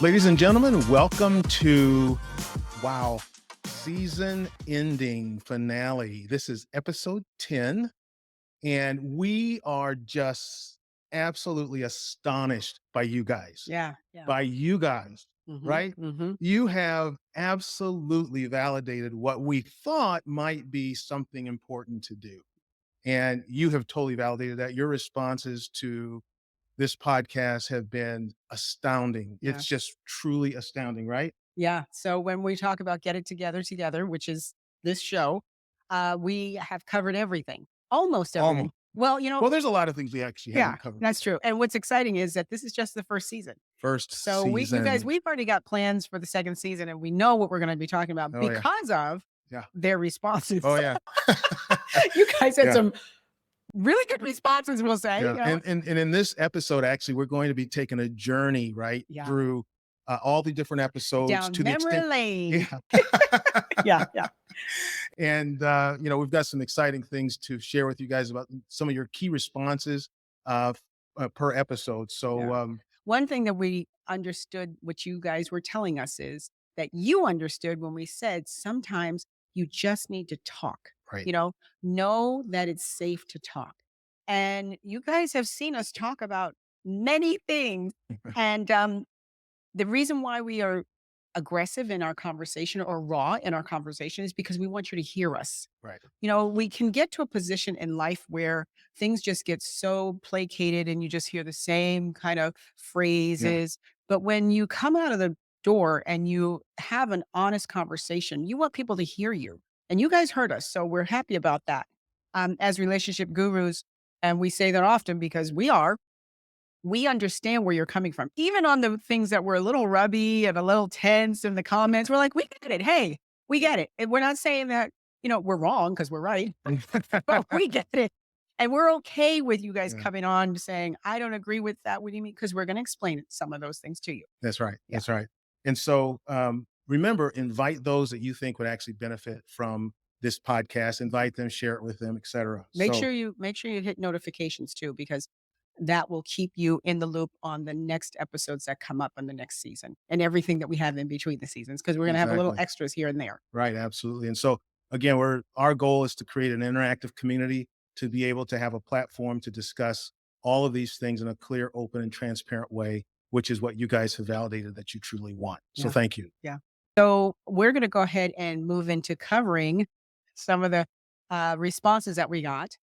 Ladies and gentlemen, welcome to, wow, season ending finale. This is episode 10, and we are just absolutely astonished by you guys. Yeah, yeah. By you guys, Mhm, right? mhm. You have absolutely validated what we thought might be something important to do. And you have totally validated that. Your responses to this podcast have been astounding. Yeah, It's just truly astounding, right? yeah. So when we talk about Get It Together, which is this show, we have covered everything, almost Almost. everything. Well, Well, there's a lot of things we actually yeah, haven't covered that's yet. true. And what's exciting is that this is just the first season. First So you guys, season. we've already got plans for the second season, and we know what we're going to be talking about Oh yeah. because of Yeah. their responses. Oh yeah. You guys had Yeah. some really good responses, we'll say. Yeah. And in this episode, actually, we're going to be taking a journey right Yeah, through all the different episodes down to the memory extent. lane. Yeah. Yeah, yeah, And we've got some exciting things to share with you guys about some of your key responses per episode. So yeah. One thing that we understood what you guys were telling us is that you understood when we said sometimes you just need to talk, right. you know that it's safe to talk. And you guys have seen us talk about many things. And the reason why we are aggressive in our conversation or raw in our conversation is because we want you to hear us. Right. We can get to a position in life where things just get so placated and you just hear the same kind of Yeah. phrases. But when you come out of the door and you have an honest conversation, you want people to hear you. And you guys heard us. So we're happy about that. As relationship gurus, and we say that often because we understand where you're coming from. Even on the things that were a little rubby and a little tense in the comments, we're like, we get it. Hey, we get it. And we're not saying that, we're wrong because we're right, but we get it. And we're okay with you guys Yeah. coming on saying, I don't agree with that. What do you mean? Because we're going to explain some of those things to you. That's right. Yeah. That's right. And so remember, invite those that you think would actually benefit from this podcast. Invite them, share it with them, etc. So Make sure you hit notifications too, because that will keep you in the loop on the next episodes that come up in the next season and everything that we have in between the seasons, because we're going to have a little exactly. extras here and there. Right, absolutely. And so again, our goal is to create an interactive community to be able to have a platform to discuss all of these things in a clear, open, and transparent way, which is what you guys have validated that you truly want. So Yeah. thank you. Yeah. So we're going to go ahead and move into covering some of the responses that we got.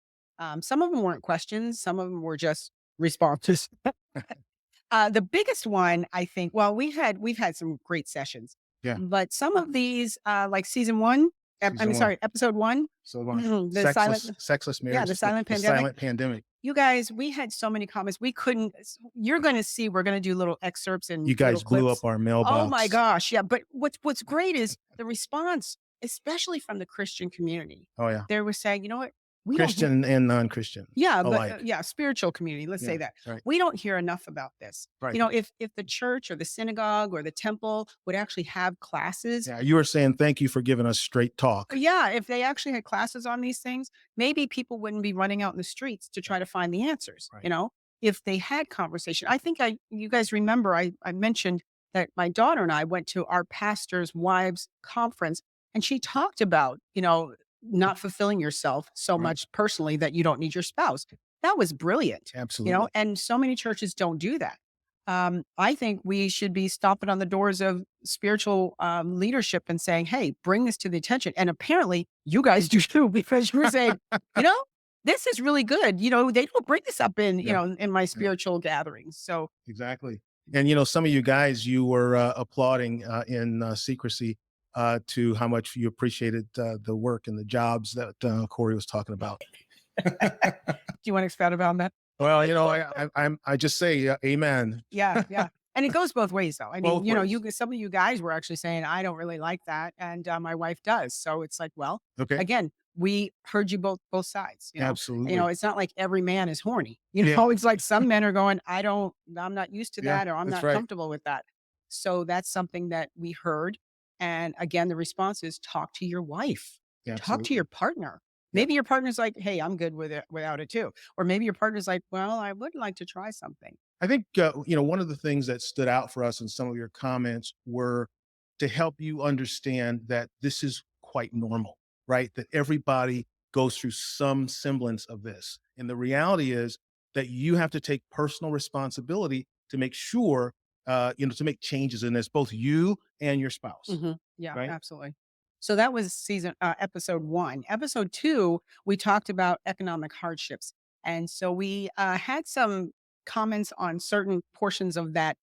Some of them weren't questions. Some of them were just responses. The biggest one, I think, well, we've had some great sessions, Yeah. but some of these, like season one, Season one. episode one, So the sexless marriage, the silent the pandemic. silent pandemic. You guys, we had so many comments. We couldn't. You're going to see. We're going to do little excerpts and You guys little blew clips. up our Oh mailbox. my gosh, yeah. But what's great is the response, especially from the Christian community. Oh yeah. They were saying, you know what, we don't. Christian and non-Christian. Yeah, but alike. yeah, spiritual community. Let's say Yeah, that right. we don't hear enough about this. Right. If the church or the synagogue or the temple would actually have classes. Yeah, you were saying thank you for giving us straight talk. Yeah, if they actually had classes on these things, maybe people wouldn't be running out in the streets to try to find the answers. Right. If they had conversation. I think you guys remember I mentioned that my daughter and I went to our pastor's wives conference, and she talked about, not fulfilling yourself so Right. much personally that you don't need your spouse. That was brilliant. Absolutely. And so many churches don't do that. I think we should be stomping on the doors of spiritual leadership and saying, hey, bring this to the attention. And apparently you guys do too, because you were saying, this is really good. They don't bring this up in, Yeah. in my spiritual gatherings. So Exactly. And some of you guys, you were applauding in secrecy to how much you appreciated the work and the jobs that Corey was talking about. do you want to expound about that? Well, I just say amen. Yeah, yeah. And it goes both ways though. I Both mean, ways. some of you guys were actually saying, I don't really like that. And my wife does. So it's like, well, Okay. again, we heard you both sides. Absolutely. It's not like every man is horny. Yeah. It's like some men are going, I'm not used to Yeah, that, or I'm that's not right. comfortable with that. So that's something that we heard. And again, the response is talk to your wife, Yeah, talk to your partner. Maybe your partner's like, hey, I'm good with it without it too. Or maybe your partner's like, well, I would like to try something. I think, one of the things that stood out for us in some of your comments were to help you understand that this is quite normal, right? That everybody goes through some semblance of this. And the reality is that you have to take personal responsibility to make sure, to make changes in this, both you and your spouse, Yeah, right? absolutely. So that was episode 1. Episode 2, we talked about economic hardships. And so we had some comments on certain portions of that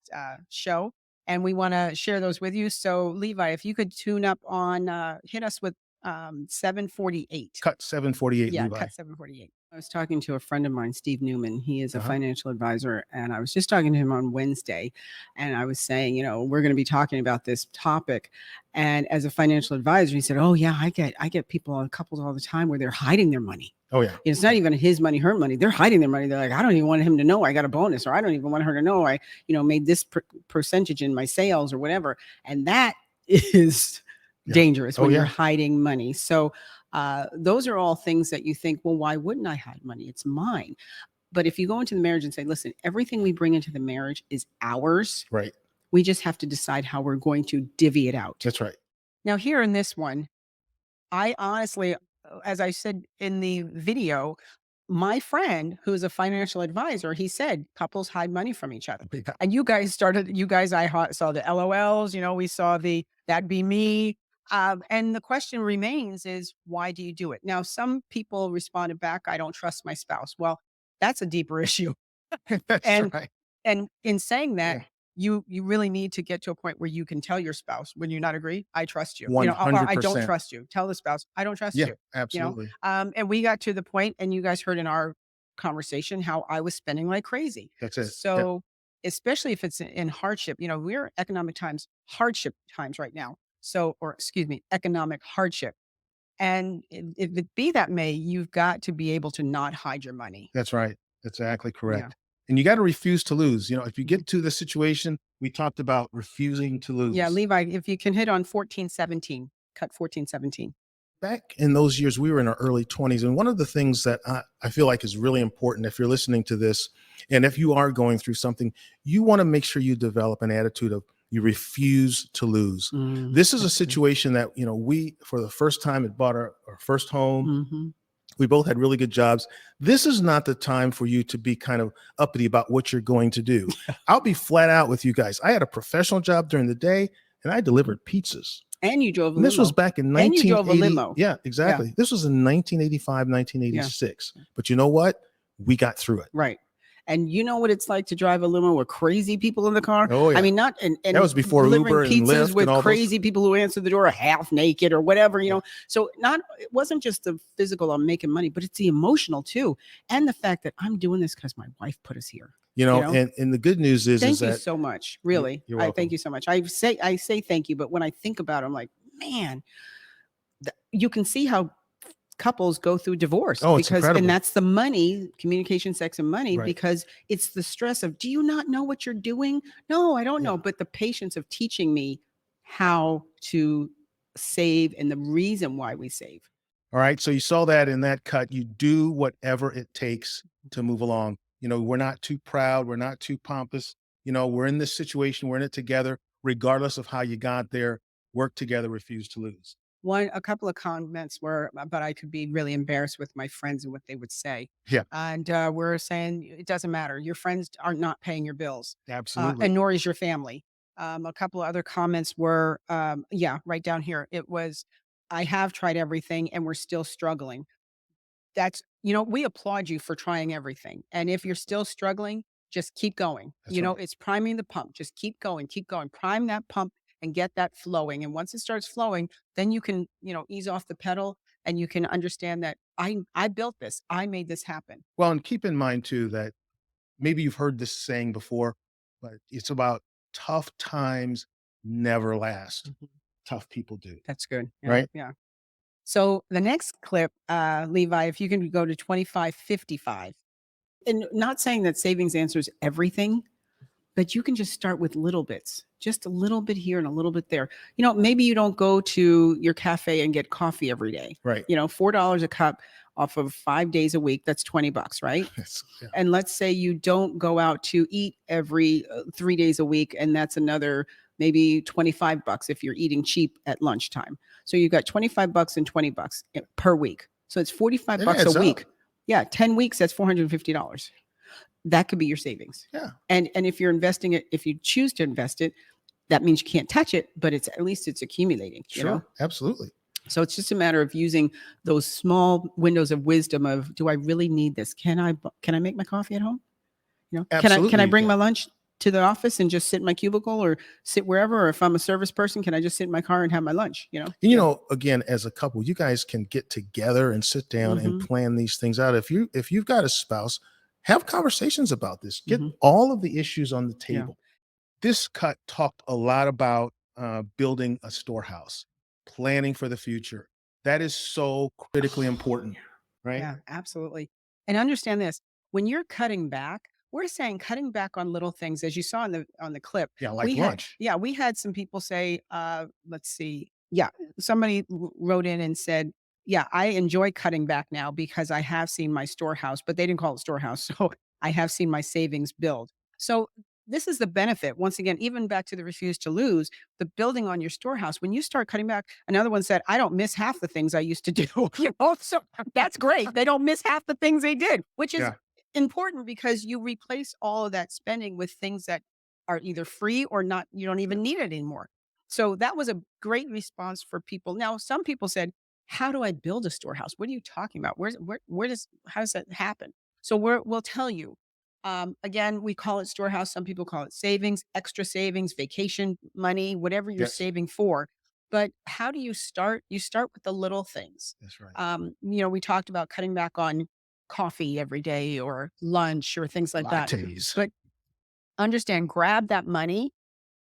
show, and we want to share those with you. So, Levi, if you could tune up on, hit us with 748. Cut 748, Yeah, Levi. cut 748. I was talking to a friend of mine, Steve Newman. He is a Uh-huh. financial advisor. And I was just talking to him on Wednesday. And I was saying, we're going to be talking about this topic. And as a financial advisor, he said, oh, yeah, I get people, couples all the time where they're hiding their money. Oh, yeah. It's not even his money, her money. They're hiding their money. They're like, I don't even want him to know I got a bonus, or I don't even want her to know I, made this percentage in my sales or whatever. And that is Yeah. dangerous Oh, when you're yeah. hiding money. So those are all things that you think, well, why wouldn't I hide money? It's mine. But if you go into the marriage and say, listen, everything we bring into the marriage is ours, Right. we just have to decide how we're going to divvy it out. That's right. Now, here in this one, I honestly, as I said in the video, my friend who's a financial advisor, he said couples hide money from each other. Yeah. And I saw the LOLs, we saw that'd be me. And the question remains is, why do you do it? Now, some people responded back, I don't trust my spouse. Well, that's a deeper issue. That's And right. and in saying that, Yeah. you really need to get to a point where you can tell your spouse when you're not agree, I trust you. Or I don't 100%. trust you. Tell the spouse, I don't trust Yeah, you. absolutely. And we got to the point, and you guys heard in our conversation how I was spending like crazy. That's it. Yep. So, especially if it's in hardship, we're hardship times right now. So, or excuse me, economic hardship. And if it be that may, you've got to be able to not hide your money. That's right. That's exactly Yeah. correct. And you gotta refuse to lose. If you Mhm. get to the situation, we talked about refusing to Yeah, lose. Levi, if you can hit on 1417, cut 1417. Back in those years, we were in our early 20s. And one of the things that I feel like is really important if you're listening to this, and if you are going through something, you want to make sure you develop an attitude of you refuse to lose. This is a That's good. situation that, we, for the first time, had bought our first home. Mhm. We both had really good jobs. This is not the time for you to be kind of uppity about what you're going to do. I'll be flat out with you guys. I had a professional job during the day and I delivered pizzas. And you drove a And this limo. was back in And you drove a 1980. limo. Yeah, exactly. This was in 1985, 1986. But you know what? We got through it. Right. And you know what it's like to drive a limo with crazy people in the car? Oh, yeah. I mean, not and That was before delivering Uber and pizzas Lyft with and all those. crazy people who answer the door half naked or whatever, So it wasn't just the physical, I'm making money, but it's the emotional too. And the fact that I'm doing this because my wife put us here. And the good news is Thank you that so much. Really. you're I welcome. thank you so much. I say thank you, but when I think about it, I'm like, man, you can see how couples go through divorce Oh, it's incredible. and that's the money, communication, sex, and money, Right. because it's the stress of, do you not know what you're doing? No, I don't know. Yeah. But the patience of teaching me how to save and the reason why we save. All right. So you saw that in that cut. You do whatever it takes to move along. We're not too proud. We're not too pompous. We're in this situation. We're in it together, regardless of how you got there. Work together, refuse to lose. A couple of comments were, but I could be really embarrassed with my friends and what they would say. Yeah. And we're saying it doesn't matter. Your friends are not paying your bills, Absolutely. and nor is your family. A couple of other comments were, right down here. It was, I have tried everything and we're still struggling. We applaud you for trying everything. And if you're still struggling, just keep going. That's right. It's priming the pump. Just keep going, keep going. Prime that pump and get that flowing. And once it starts flowing, then you can, ease off the pedal and you can understand that I built this. I made this happen. Well, and keep in mind too that maybe you've heard this saying before, but it's about tough times never last. Mhm. Tough people do. That's good. Yeah, Right? yeah. So the next clip, Levi, if you can go to 2555. And not saying that savings answers everything, but you can just start with little bits, just a little bit here and a little bit there. Maybe you don't go to your cafe and get coffee every day. Right. $4 a cup off of 5 days a week, that's $20, right? Yeah. And let's say you don't go out to eat every 3 days a week, and that's another maybe $25 if you're eating cheap at lunchtime. So you've got $25 and $20 per week. So it's 45 It bucks a adds up. week. Yeah, 10 weeks, that's $450. That could be your savings. Yeah. And if you're investing it, if you choose to invest it, that means you can't touch it, but it's at least it's accumulating. Sure. Absolutely. So it's just a matter of using those small windows of wisdom of, do I really need this? Can I make my coffee at home? Absolutely. Can I you bring can. my lunch to the office and just sit in my cubicle or sit wherever? Or if I'm a service person, can I just sit in my car and have my lunch? And, again, as a couple, you guys can get together and sit down and plan these things out. If you've got a spouse, have conversations about this. Get all of the issues on the table. This cut talked a lot about building a storehouse, planning for the future. That is so critically important, right? Yeah, absolutely. And understand this, when you're cutting back, we're saying cutting back on little things, as you saw on the clip. Yeah, like we lunch. we had some people say, let's see. Yeah, somebody wrote in and said, yeah, I enjoy cutting back now because I have seen my storehouse, but they didn't call it storehouse. So I have seen my savings build. So this is the benefit. Once again, even back to the refuse to lose, the building on your storehouse. When you start cutting back, another one said, I don't miss half the things I used to do. So that's great. They don't miss half the things they did, which is Yeah. important because you replace all of that spending with things that are either free or not, you don't even need it anymore. So that was a great response for people. Now, some people said, how do I build a storehouse? What are you talking about? How does that happen? So we'll tell you. Again, we call it storehouse. Some people call it savings, extra savings, vacation money, whatever you're Yes. saving for. But how do you start? You start with the little things. That's right. We talked about cutting back on coffee every day or lunch or things like that. Lattes. But understand, grab that money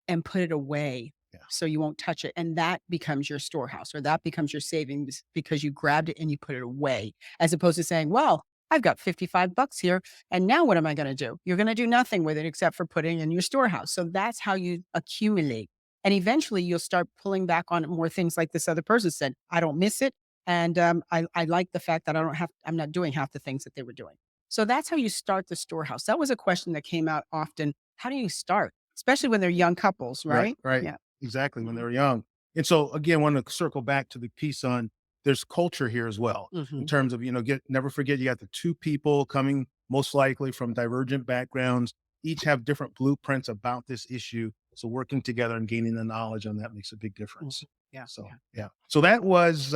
and put it away. Yeah. So you won't touch it. And that becomes your storehouse, or that becomes your savings because you grabbed it and you put it away, as opposed to saying, well, I've got $55 here. And now what am I going to do? You're going to do nothing with it except for putting it in your storehouse. So that's how you accumulate. And eventually you'll start pulling back on more things like this other person said. I don't miss it. And I like the fact that I'm not doing half the things that they were doing. So that's how you start the storehouse. That was a question that came out often. How do you start? Especially when they're young couples, right? Right. Yeah. Exactly. When they were young. And so again, want to circle back to the piece on there's culture here as well in terms of, never forget you got the two people coming most likely from divergent backgrounds, each have different blueprints about this issue. So working together and gaining the knowledge on that makes a big difference. Yeah. So, yeah. So that was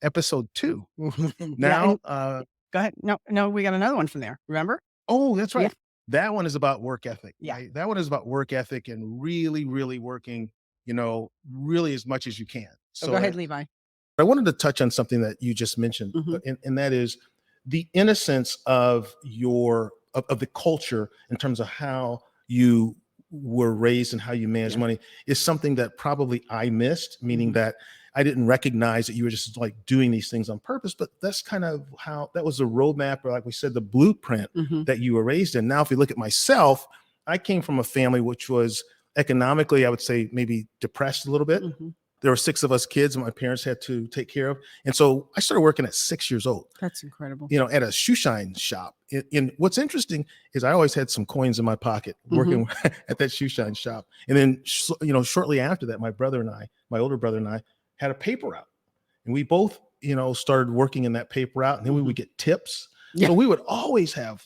episode 2. Now, Go ahead. No, we got another one from there. Remember? oh, that's right. Yeah. That one is about work ethic. Yeah. Right? That one is about work ethic and really, really working, really as much as you can. So go ahead, Levi. I wanted to touch on something that you just mentioned, and that is the innocence of of the culture in terms of how you were raised and how you manage money is something that probably I missed, meaning that I didn't recognize that you were just like doing these things on purpose, but that's kind of how that was the roadmap, or like we said, the blueprint that you were raised in. Now, if you look at myself, I came from a family which was economically, I would say, maybe depressed a little bit. There were 6 of us kids my parents had to take care of. And so I started working at 6 years old. That's incredible. At a shoe shine shop. And what's interesting is I always had some coins in my pocket working at that shoe shine shop. And then, shortly after that, my older brother and I had a paper route. And we both, started working in that paper route. And then we would get tips. Yeah. So we would always have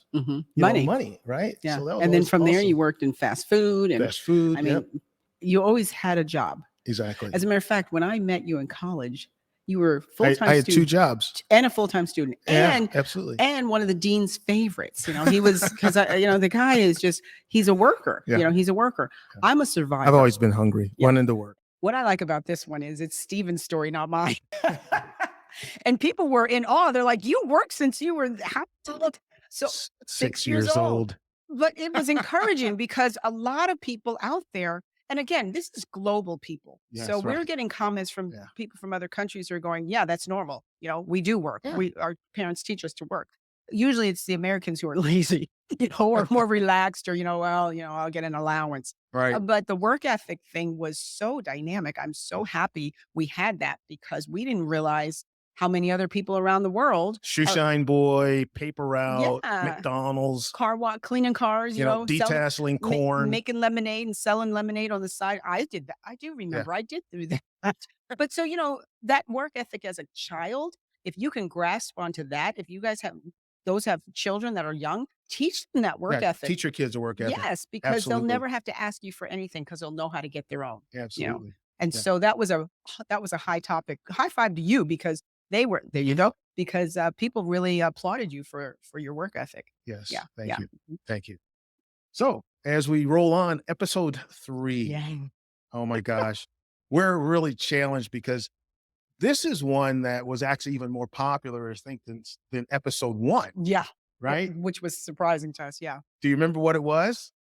money, right? Yeah. So that was and then from there, awesome. you worked in fast food. And Fast food. I mean, you always had a job. Exactly. As a matter of fact, when I met you in college, you were full-time I had student 2 jobs. and a full-time student, Yeah, absolutely. and one of the dean's favorites. He was, because the guy is just, he's a worker. Yeah. He's a worker. Yeah. I'm a survivor. I've always been hungry, running to work. What I like about this one is it's Steven's story, not mine. And people were in awe. They're like, you worked since you were how old? So 6 years old. But it was encouraging because a lot of people out there, and again, this is global people. Yes, So we're right. getting comments from people from other countries who are going, yeah, that's normal. We do work. Yeah. Our parents teach us to work. usually it's the Americans who are lazy, or more relaxed, or, well, I'll get an allowance. Right. But the work ethic thing was so dynamic. I'm so happy we had that because we didn't realize how many other people around the world Shoe are, shine boy, paper route, yeah, McDonald's, car walk, cleaning cars, selling, detasseling corn. making lemonade and selling lemonade on the side. I did that. I do Yeah. remember I did do that. But so, that work ethic as a child, if you can grasp onto that, if you guys have children that are young, teach them that work Yeah. ethic. Teach your kids a work ethic. Yes, because they'll Absolutely. never have to ask you for anything because they'll know how to get their own, you know. Absolutely. And Yeah. so that was a high topic. High five to you because they were there. You go because people really applauded you for your work ethic. Yes. Yeah, Thank yeah, you. Thank you. So as we roll on, episode 3. yeah, Oh my gosh. We're really challenged because this is one that was actually even more popular, I think, than episode 1, yeah. right? Which was surprising to us. Yeah, Do you remember what it was?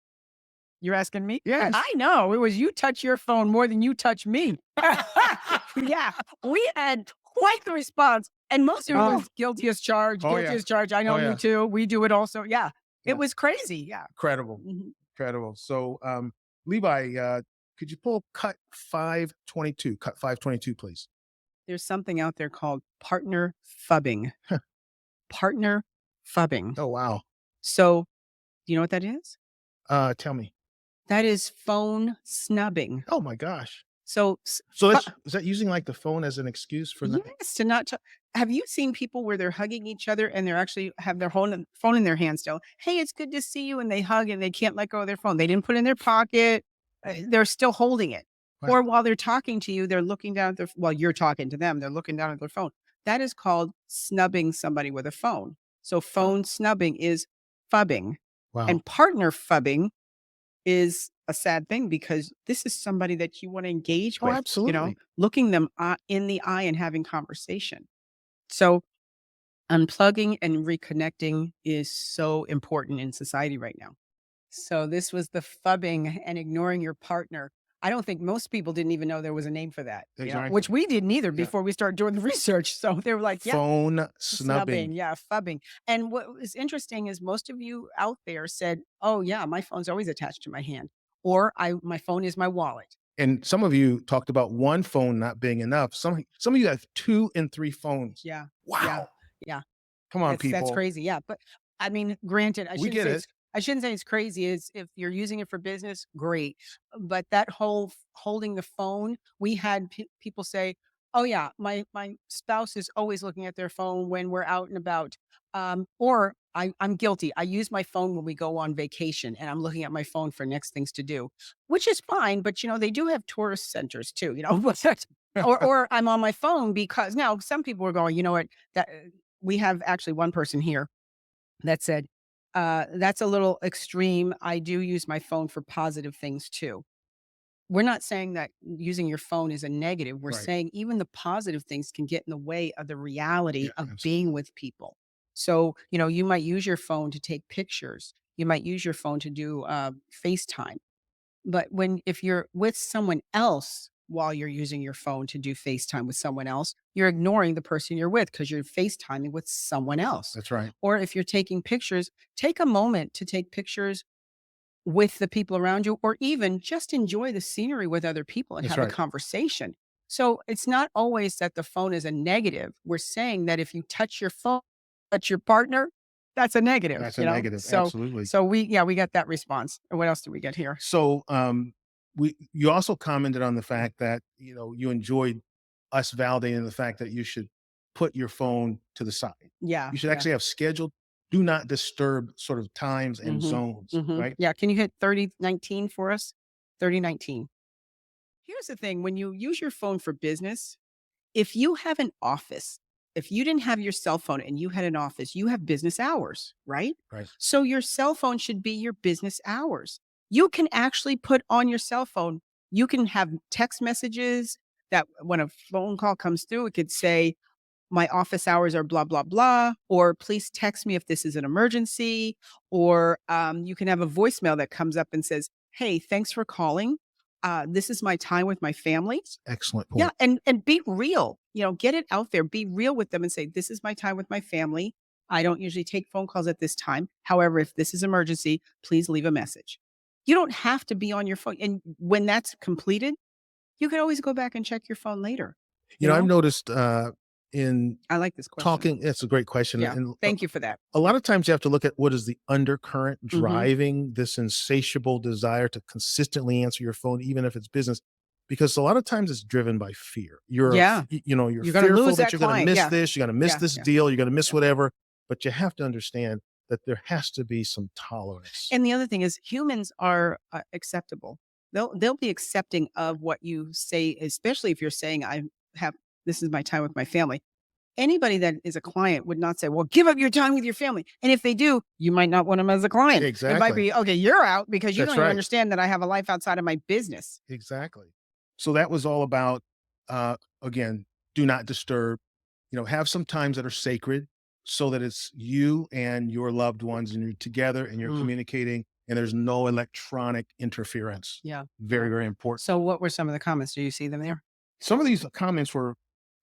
you're asking me. Yes. I know it was you touch your phone more than you touch me. Yeah, we had quite the response, and most of it Oh. was guilty as charged. Oh, Guilty yeah. as charged. I know, Oh, me yeah. too. We do it also. Yeah, Yeah. it was crazy. Yeah. Incredible. Mhm. Incredible. So, Levi, could you pull cut 522? Cut 522, please. There's something out there called partner fubbing. Partner fubbing. Oh, wow. So, do you know what that is? Tell me. That is phone snubbing. Oh my gosh. So, So is that using like the phone as an excuse for that? yes, to not. Have you seen people where they're hugging each other and they're actually have their phone in their hand still? Hey, it's good to see you, and they hug and they can't let go of their phone. They didn't put it in their pocket. They're still holding it. Wow. Or while they're talking to you, they're looking down at their. While you're talking to them, they're looking down at their phone. That is called snubbing somebody with a phone. So phone snubbing is fubbing, Wow. and partner fubbing is a sad thing because this is somebody that you want to engage Oh, with, absolutely. looking them in the eye and having conversation. So unplugging and reconnecting is so important in society right now. So this was the fubbing and ignoring your partner. I don't think most people didn't even know there was a name for that, Exactly. which we didn't either Yeah. before we started doing the research. So they were like, yeah, Phone snubbing. yeah, fubbing. And what was interesting is most of you out there said, "Oh yeah, my phone's always attached to my hand," or my phone is my wallet. And some of you talked about one phone not being enough. Some of you have 2 and 3 phones. Yeah, Wow. yeah, yeah. Come on, That's people. crazy. Yeah, but I mean, granted, We get it. I shouldn't say it's crazy. Is if you're using it for business, great. But that whole holding the phone, we had people say, "Oh yeah, my spouse is always looking at their phone when we're out and about." Or I'm guilty. I use my phone when we go on vacation, and I'm looking at my phone for next things to do, which is fine. But they do have tourist centers too. Or I'm on my phone because now some people are going. You know what? That we have actually one person here that said, that's a little extreme. I do use my phone for positive things too. We're not saying that using your phone is a negative. We're Right. saying even the positive things can get in the way of the reality Yeah, of absolutely. being with people. So, you might use your phone to take pictures. You might use your phone to do FaceTime. But if you're with someone else while you're using your phone to do FaceTime with someone else, you're ignoring the person you're with because you're FaceTiming with someone else. That's right. Or if you're taking pictures, take a moment to take pictures with the people around you, or even just enjoy the scenery with other people and That's have a right. conversation. So it's not always that the phone is a negative. We're saying that if you touch your phone, touch your partner, that's a negative. That's a negative. Absolutely. So we got that response. And what else did we get here? So, you also commented on the fact that, you enjoyed us validating the fact that you should put your phone to the side. Yeah. You should yeah. actually have scheduled do not disturb sort of times and Mhm, zones, right? Yeah. Can you hit 3019 for us? 3019. Here's the thing when you use your phone for business, if you have an office, if you didn't have your cell phone and you had an office, you have business hours, right? Right. So your cell phone should be your business hours. You can actually put on your cell phone, you can have text messages that when a phone call comes through, it could say, my office hours are blah, blah, blah, or please text me if this is an emergency. Or you can have a voicemail that comes up and says, hey, thanks for calling. This is my time with my family. Excellent point. Yeah, and be real. Get it out there. Be real with them and say, "This is my time with my family. I don't usually take phone calls at this time. However, if this is emergency, please leave a message. You don't have to be on your phone. And when that's completed, you can always go back and check your phone later, you I've know? noticed in I like this question. talking, it's a great question. Yeah. And Thank you for that. a lot of times you have to look at what is the undercurrent Mhm. driving this insatiable desire to consistently answer your phone, even if it's business, because a lot of times it's driven by fear. Yeah. You're You're gonna fearful lose that that you're going to client. miss Yeah. this, you're going to miss Yeah. this Yeah. deal, you're going to miss Yeah. whatever. But you have to understand that there has to be some tolerance. And the other thing is humans are acceptable. They'll be accepting of what you say, especially if you're saying, "I have this is my time with my family." Anybody that is a client would not say, "Well, give up your time with your family." And if they do, you might not want them as a client. It might Exactly. be, "Okay, you're out because you That's don't even right. understand that I have a life outside of my business." Exactly. So that was all about, again, do not disturb. Have some times that are sacred so that it's you and your loved ones and you're together and you're Mm, communicating and there's no electronic interference. yeah, Very, yeah. very important. So what were some of the comments? Do you see them there? Some of these comments were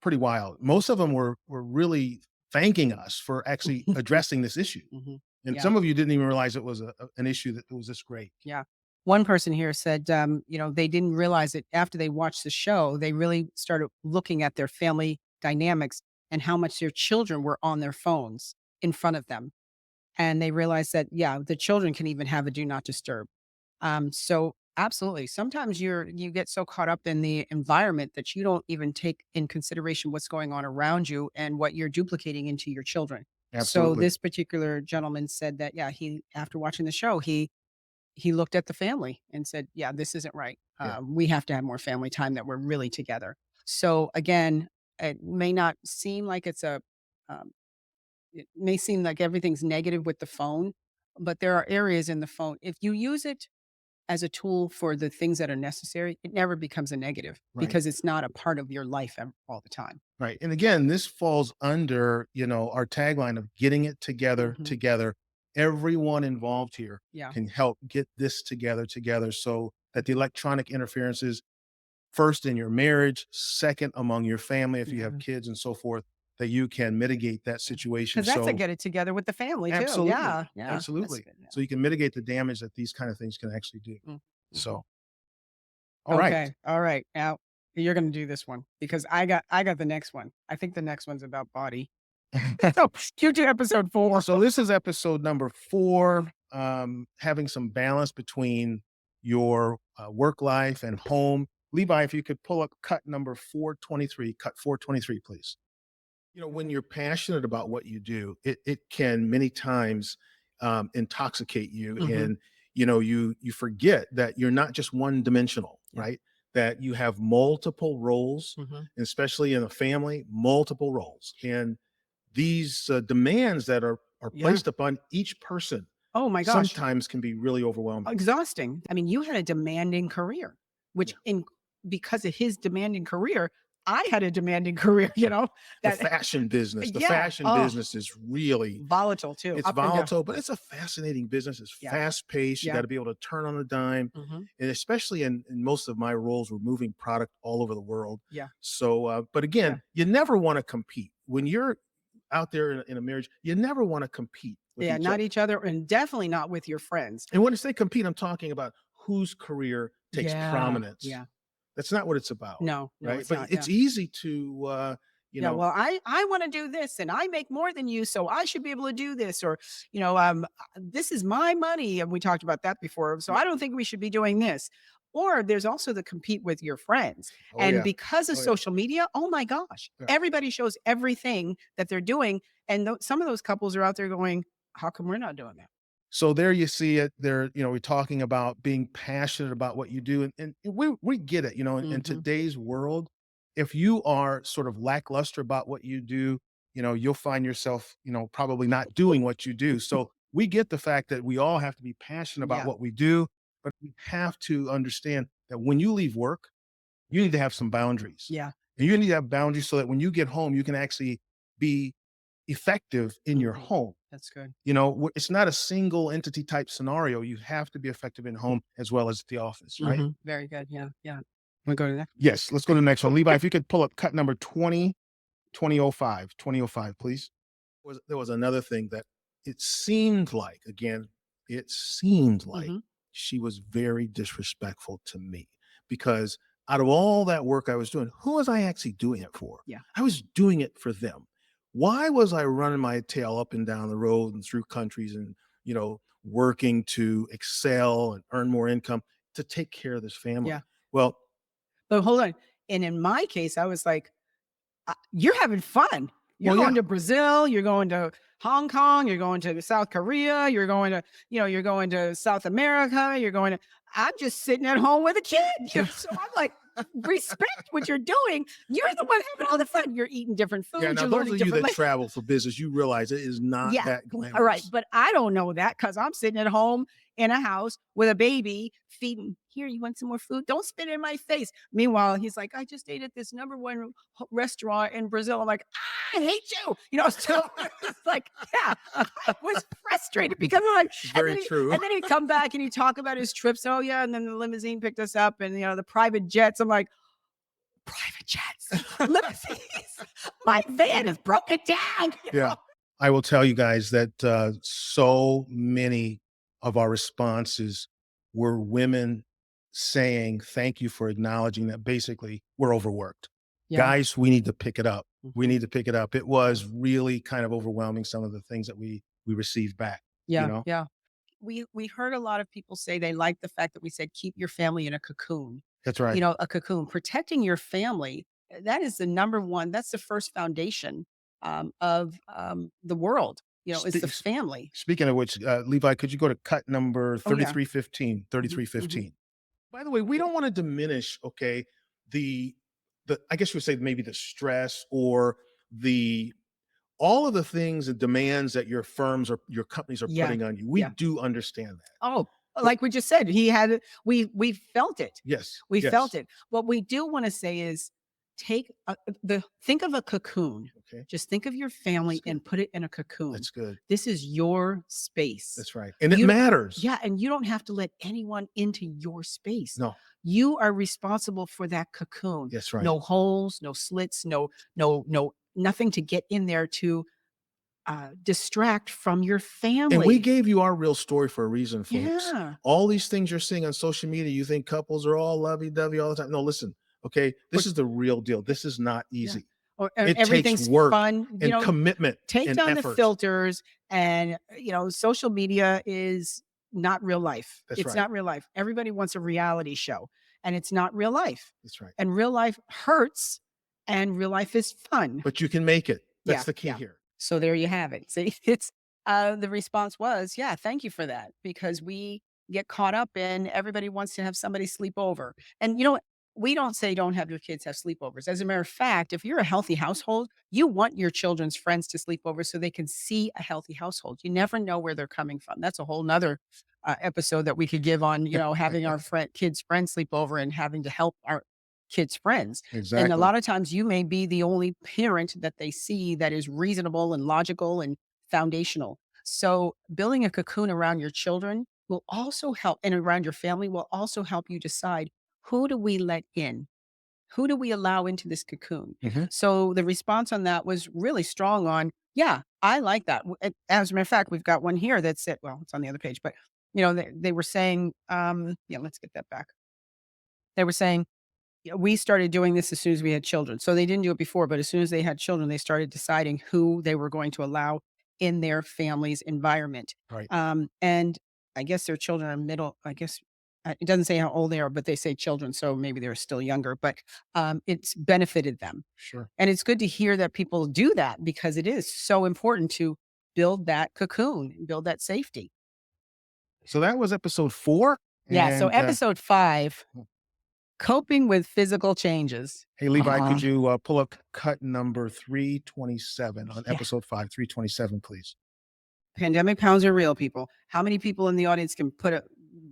pretty wild. Most of them were really thanking us for actually addressing this issue. Mhm. And Yeah. some of you didn't even realize it was an issue that was this great. Yeah. One person here said, they didn't realize it after they watched the show, they really started looking at their family dynamics and how much their children were on their phones in front of them. And they realized that, yeah, the children can even have a do not disturb. So absolutely. Sometimes you get so caught up in the environment that you don't even take in consideration what's going on around you and what you're duplicating into your children. So Absolutely. this particular gentleman said that, yeah, he after watching the show, he looked at the family and said, "Yeah, this isn't right. Yeah. We have to have more family time that we're really together." So again, it may not seem like um, it may seem like everything's negative with the phone, but there are areas in the phone. If you use it as a tool for the things that are necessary, it never becomes a negative Right. because it's not a part of your life all the time. Right. And again, this falls under, our tagline of getting it together, Hmm. together. Everyone involved here Yeah. can help get this together so that the electronic interferences, first in your marriage, second among your family, if you have Yeah. kids and so forth, that you can mitigate that situation. Because that's a So get it together with the family too. absolutely, Yeah. Yeah. That's absolutely. good. Yeah. So you can mitigate the damage that these kind of things can actually do. Mm, mhm. So, all right. Okay. All right. Now you're gonna do this one because I got the next one. I think the next one's about body. So you do episode 4. So this is episode number 4, having some balance between your work life and home. Levi, if you could pull up cut number 423, cut 423, please. When you're passionate about what you do, it can many times intoxicate you, Mhm. and you forget that you're not just one dimensional, Yeah. right? That you have multiple roles, Mhm. especially in a family, multiple roles, and these demands that are Yeah. placed upon each person Oh my gosh. sometimes can be really overwhelming. Exhausting. I mean, you had a demanding career, which Yeah. in because of his demanding career, I had a demanding career, The that fashion business, the yeah. fashion Oh, business is really, volatile too, it's up and down. volatile, but it's a fascinating business. It's Yeah. fast paced. You Yeah. got to be able to turn on a dime. Mhm. And especially in most of my roles, we're moving product all over the world. Yeah. So, but Yeah. again, you never want to compete when you're out there in a marriage. You never want to compete with Yeah, each other. not each other and definitely not with your friends. And when I say compete, I'm talking about whose career takes Yeah. prominence. Yeah. That's not what it's about, No, no, right? it's But not. Yeah. it's easy to, Yeah, well, I wanna do this and I make more than you, so I should be able to do this or, this is my money, and we talked about that before, so yeah. I don't think we should be doing this. Or there's also the compete with your friends. Oh And yeah. because of Oh yeah. social media, oh my gosh, Yeah. everybody shows everything that they're doing, and some of those couples are out there going, "How come we're not doing that?" So there you see it. There, we're talking about being passionate about what you do, and we get it. In Mhm. today's world, if you are sort of lackluster about what you do, you'll find yourself, probably not doing what you do. So we get the fact that we all have to be passionate about Yeah. what we do, but we have to understand that when you leave work, you need to have some boundaries, Yeah. and you need to have boundaries so that when you get home, you can actually be effective in your Mhm. home. That's good. It's not a single entity type scenario. You have to be effective in home as well as at the office, right? Mhm. Very good. Yeah, yeah. Wanna go to the next? Yes. Let's go to the next one. Levi, if you could pull up cut number 20, 2005, 2005, please. There was another thing that it seemed like, again, it seemed like Mhm. she was very disrespectful to me because out of all that work I was doing, who was I actually doing it for? Yeah. I was doing it for them. Why was I running my tail up and down the road and through countries and, working to excel and earn more income to take care of this Yeah. family? Well, But hold on. And in my case, I was like, you're having fun. You're well, yeah, going to Brazil, you're going to Hong Kong, you're going to South Korea, you're going to, you're going to South America, you're going to, I'm just sitting at home with a kid. So I'm like, respect what you're doing. You're the one having all the fun. You're eating different yeah. foods, Now, you're those learning of you different that languages. travel for business, you realize it is not Yeah. that All right. glamorous. But I don't know that because I'm sitting at home in a house with a baby feeding. Here, you want some more food? Don't spit in my face. Meanwhile, he's like, I just ate at this number one restaurant in Brazil. I'm like, I hate you. So it's like, yeah, I was frustrated because I'm like, It's and very then true. he'd come back and he'd talk about his trips. Oh, yeah. And then the limousine picked us up and, the private jets. I'm like, private jets, limousines. My van is broken down. Yeah. I will tell you guys that so many of our responses were women saying, thank you for acknowledging that basically we're overworked. Yeah. Guys, we need to pick it up. We Mhm. need to pick it up. It was really kind of overwhelming, some of the things that we received back, you Yeah. know? Yeah. We heard a lot of people say they like the fact that we said keep your family in a cocoon. That's right. A cocoon, protecting your family. That is the number one. That's the first foundation of the world. Is the Spe- family. Speaking of which, Levi, could you go to cut number Oh yeah. 3315, Mhm, mhm. 3315? By the way, we don't want to diminish, okay, the I guess you would say maybe the stress or the all of the things and demands that your firms or your companies are Yeah. putting on you. We Yeah. do understand that. Oh, But like we just said, he had. We felt it. yes, We felt yes. it. What we do want to say is think of a cocoon. Okay. Just think of your That's family good. and put it in a cocoon. That's good. This is your space. That's right. And it You matters. Yeah, and you don't have to let anyone into your space. No, You are responsible for that cocoon. that's right. No holes, no slits, no nothing to get in there to distract from your And we family. gave you our real story for a reason, folks. Yeah. All these things you're seeing on social media, you think couples are all lovey-dovey all the time. No, listen, okay? Or This is the real deal. This is not yeah. easy. Or It takes everything's work fun, and commitment take and down the effort. filters and social media is not real life. That's It's right. not real life. Everybody wants a reality show and it's not real life. That's right. And real life hurts and real life is fun. But you can make it. Yeah. That's the key Yeah. here. So there you have it. See, it's the response was, yeah, thank you for that because we get caught up in everybody wants to have somebody sleep over. And you know what? We don't say don't have your kids have sleepovers. As a matter of fact, if you're a healthy household, you want your children's friends to sleep over so they can see a healthy household. You never know where they're coming from. That's a whole nother episode that we could give on, having our kids' friends sleep over and having to help our kids' friends. And a Exactly. lot of times you may be the only parent that they see that is reasonable and logical and foundational. So building a cocoon around your children will also help and around your family will also help you decide who do we let in? Who do we allow into this cocoon? Mhm. So the response on that was really strong on, yeah, I like that. As a matter of fact, we've got one here that said, well, it's on the other page, but they were saying, yeah, let's get that back. They were saying, yeah, we started doing this as soon as we had children. So they didn't do it before, but as soon as they had children, they started deciding who they were going to allow in their family's environment. Right. And I guess their children are middle. I guess it doesn't say how old they are, but they say children, so maybe they're still younger. But it's benefited them, Sure. and it's good to hear that people do that because it is so important to build that cocoon, build that safety. So that was episode 4. Yeah. So And episode 5, coping with physical changes. hey, Levi, Uh-huh. could you pull up cut number 327 on Yeah. episode 5, 327, please? Pandemic pounds are real, people. How many people in the audience can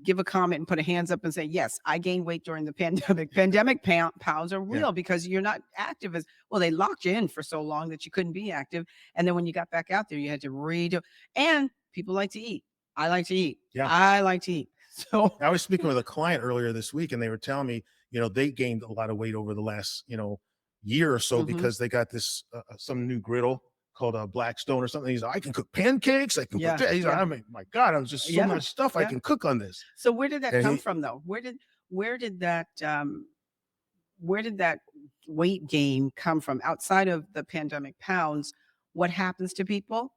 give a comment and put a hands up and say, yes, I gained weight during the pandemic. Pandemic pounds are Yeah. real because you're not active as well. They locked you in for so long that you couldn't be active. And then when you got back out there, you had to redo. And people like to eat. I like to eat. Yeah. I like to eat. So I was speaking with a client earlier this week, and they were telling me, they gained a lot of weight over the last, year or so Mhm. because they got this some new griddle called a Blackstone or something. He's like, I can cook pancakes. I can cook. Yeah. He's like, Yeah. I mean, my God, I'm just so Yeah. much stuff I Yeah. can cook on this. So where did that And come he, from though? Where did that weight gain come from outside of the pandemic pounds? What happens to people?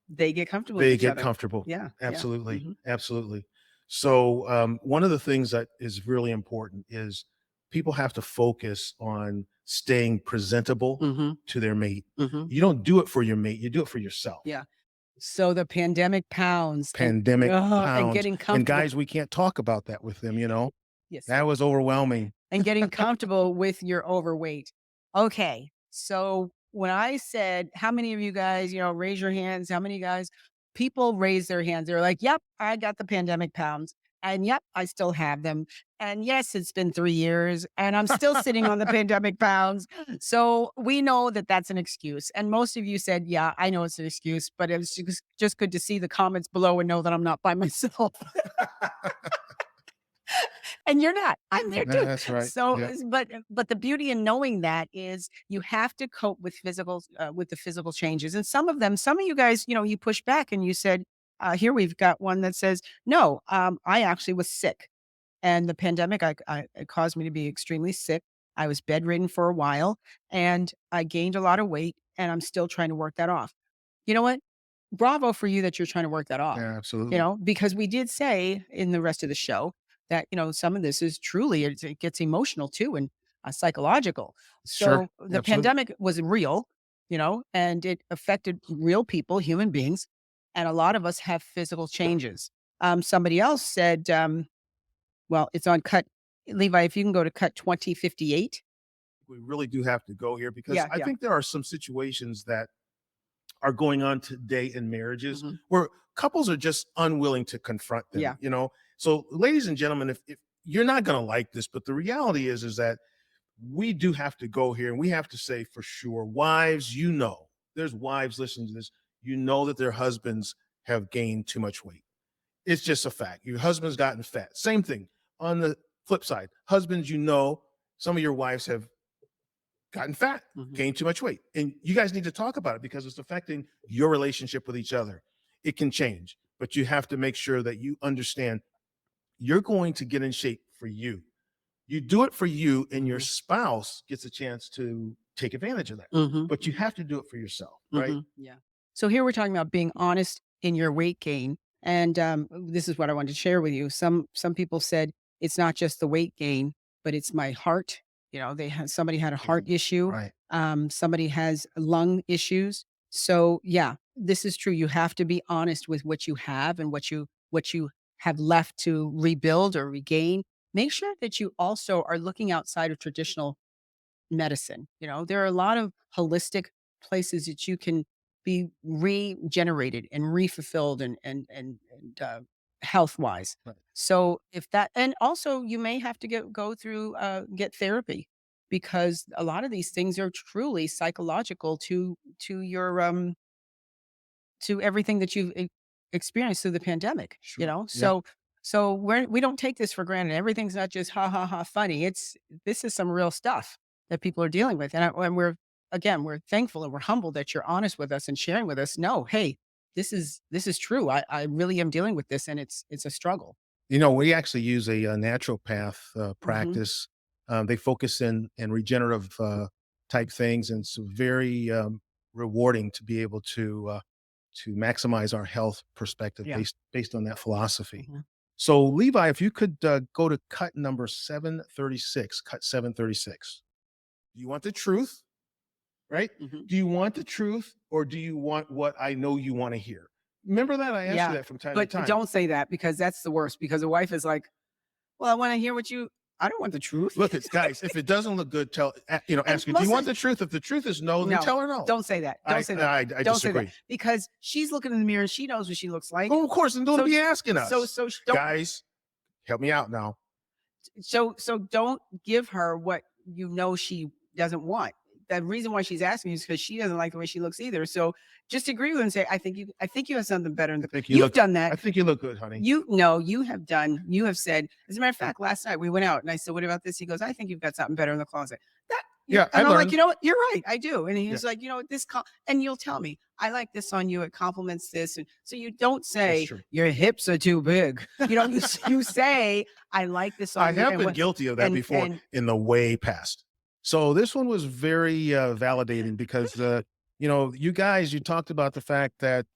They get comfortable with they each get other. comfortable. Yeah. Yeah. Absolutely. Mhm. Absolutely. So, one of the things that is really important is people have to focus on staying presentable Mhm. to their mate. Mhm. You don't do it for your mate, you do it for yourself. Yeah. So the pandemic pounds Pandemic and pounds. getting And comfortable. guys, we can't talk about that with them, you know? Yes, That sir. was overwhelming. And getting comfortable with your overweight. Okay. So when I said, how many of you guys, raise your hands? How many guys? People raise their hands. They're like, yep, I got the pandemic pounds. And yep, I still have them. And yes, it's been 3 years and I'm still sitting on the pandemic pounds. So we know that that's an excuse. And most of you said, yeah, I know it's an excuse, but it was just good to see the comments below and know that I'm not by myself. And you're not. I'm there too. That's right. So, Yeah. but the beauty in knowing that is you have to cope with with the physical changes, and some of you guys, you push back and you said, "Here we've got one that says, no, I actually was sick, and the pandemic it caused me to be extremely sick. I was bedridden for a while, and I gained a lot of weight, and I'm still trying to work that off. You know what? Bravo for you that you're trying to work that off, Yeah, absolutely. because we did say in the rest of the show that, some of this is truly, it gets emotional too and psychological. Sure. So the Absolutely. pandemic was real, and it affected real people, human beings. And a lot of us have physical changes. Somebody else said, well, it's on cut. Levi, if you can go to cut 2058. We really do have to go here because Yeah. I Yeah. think there are some situations that are going on today in marriages Mhm. where couples are just unwilling to confront them, Yeah. So, ladies and gentlemen, if you're not going to like this, but the reality is that we do have to go here and we have to say for sure, wives, there's wives listening to this, that their husbands have gained too much weight. It's just a fact. Your husband's gotten fat. Same thing on the flip side. Husbands, some of your wives have gotten fat, Mhm. gained too much weight. And you guys need to talk about it because it's affecting your relationship with each other. It can change, but you have to make sure that you understand you're going to get in shape for you. You do it for you, and your Mhm. spouse gets a chance to take advantage of that. Mhm. But you have to do it for yourself, right? Mhm. Yeah. So here we're talking about being honest in your weight gain, and this is what I wanted to share with you. Some people said it's not just the weight gain, but it's my heart. Somebody had a heart Mhm. issue. Right. Somebody has lung issues. So yeah, this is true. You have to be honest with what you have and what you have left to rebuild or regain. Make sure that you also are looking outside of traditional medicine. There are a lot of holistic places that you can be regenerated and refulfilled and health wise. Right. So if that, and also you may have to go through get therapy because a lot of these things are truly psychological to your to everything that you've experienced through the pandemic, Sure. Yeah. so we don't take this for granted. Everything's not just ha ha ha funny. This is some real stuff that people are dealing with, and we're thankful and we're humbled that you're honest with us and sharing with us. No, hey, this is true. I really am dealing with this, and it's a struggle. We actually use a naturopath Hmm. practice. They focus in regenerative type things, and it's very rewarding to be able to maximize our health perspective Yeah. based on that philosophy. Hmm. So, Levi, if you could go to cut number 736, cut 736. Do you want the truth, right? Hmm. Do you want the truth, or do you want what I know you want to hear? Remember that I asked you Yeah, that from time to but time. don't say that because that's the worst. Because a wife is like, well, I want to hear what you. I don't want the truth. Look, it's guys. If it doesn't look good, And ask her. Do you most want of the truth? If the truth is no, then no, tell her no. don't say that. Don't say that. I Don't say that disagree. because she's looking in the mirror and she knows what she looks like. Oh, of course, and don't So be sh asking us, don't guys. Help me out now. don't give her what she doesn't want. The reason why she's asking you is because she doesn't like the way she looks either. So just agree with her and say, I think you have something better in I the think you you've look. done that. I think you look good, honey. You have said, as a matter of fact, last night we went out and I said, what about this? He goes, I think you've got something better in the closet. That Yeah, I And I'm like, learned. you know what? You're right. I do. And Yeah, he's like, you know, and you'll tell me, I like this on you. It complements this. And so you don't that's say true. your hips are too big. You say, I like this I on you. have been guilty of that before And in the way past. So this one was very validating because you guys, you talked about the fact that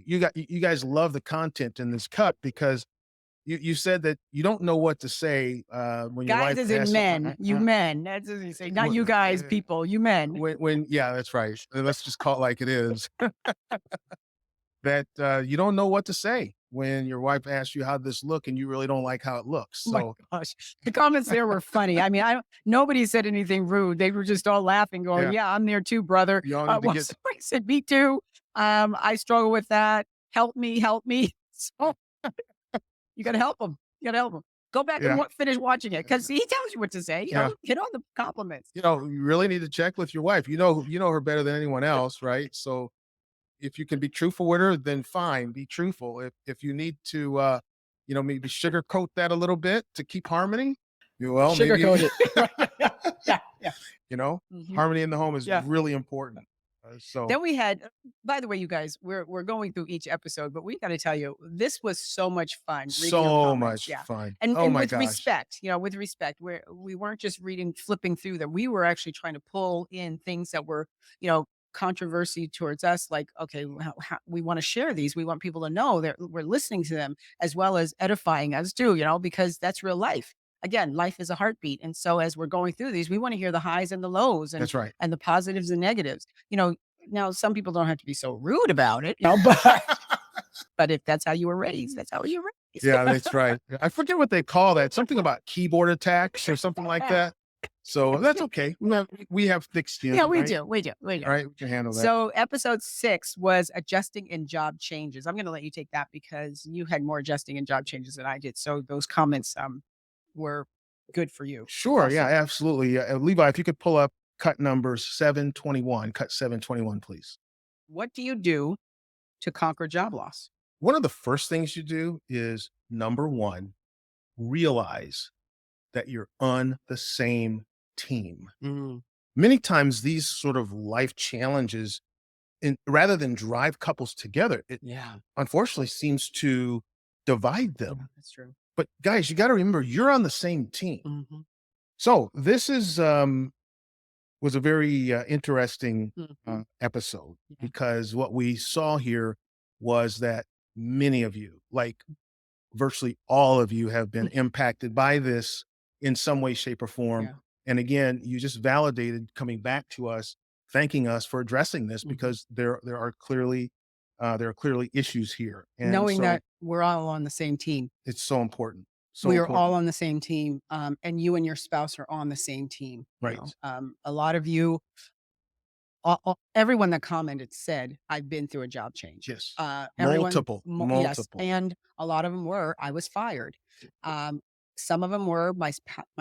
you guys love the content in this cut because you said that you don't know what to say when your guys wife as in asks men, you men. That's what you say. Not you wh- guys, people, you men. when yeah, that's right. Let's just call it like it is. That you don't know what to say when your wife asks you how this look and you really don't like how it looks. Oh my So gosh. The comments there were funny. I mean, nobody said anything rude. They were just all laughing, going, yeah, "Yeah, I'm there too, brother." you all need to Well, get somebody said, "Me too. I struggle with that. Help me, help me." So you got to help them. You got to help them. Go back and yeah. finish watching it because he tells you what to say. Yeah. Hit on the compliments. You really need to check with your wife. You know her better than anyone else, right? So if you can be truthful with her, then fine, be truthful. If you need to maybe sugarcoat that a little bit to keep harmony, well, maybe Sugarcoat it. Yeah, yeah. you know, Mhm. harmony in the home is Yeah. really important. So Then we had, by the way, you guys, we're going through each episode, but we got to tell you, this was so much fun reading your so comments. much Yeah. fun. And Oh my with gosh. respect, with respect, we weren't just flipping through them. We were actually trying to pull in things that were, controversy towards us. Like, okay, we want to share these. We want people to know that we're listening to them as well as edifying us too, because that's real life. Again, life is a heartbeat. And so as we're going through these, we want to hear the highs and the lows and That's right. and the positives and negatives. Now, some people don't have to be so rude about it, but if that's how you were raised, that's how you were raised. Yeah, that's right. I forget what they call that. Something about keyboard attacks or something like that. So that's okay. We have thick skin. Yeah, we right? do. We do. We do. All right, we can handle that. So episode 6 was adjusting and job changes. I'm going to let you take that because you had more adjusting and job changes than I did. So those comments were good for you. Sure. Yeah, Also. absolutely. Levi, if you could pull up cut number 721, cut 721, please. What do you do to conquer job loss? One of the first things you do is number one, realize that you're on the same team. Mm, Many times, these sort of life challenges, rather than drive couples together, it yeah, unfortunately seems to divide them. that's true. But guys, you got to remember you're on the same team. Mhm, So this is was a very interesting mhm. episode Yeah. because what we saw here was that many of you, like virtually all of you, have been impacted by this in some way, shape, or form. Yeah. And again, you just validated coming back to us, thanking us for addressing this Mhm. because there are clearly issues here, and Knowing so that we're all on the same team. it's so important. So We are all important, on the same team, and you and your spouse are on the same team. right? A lot of you, everyone that commented said, "I've been through a job change." Yes, Everyone, yes, multiple. and a lot of them were, "I was fired." Um, some of them were, my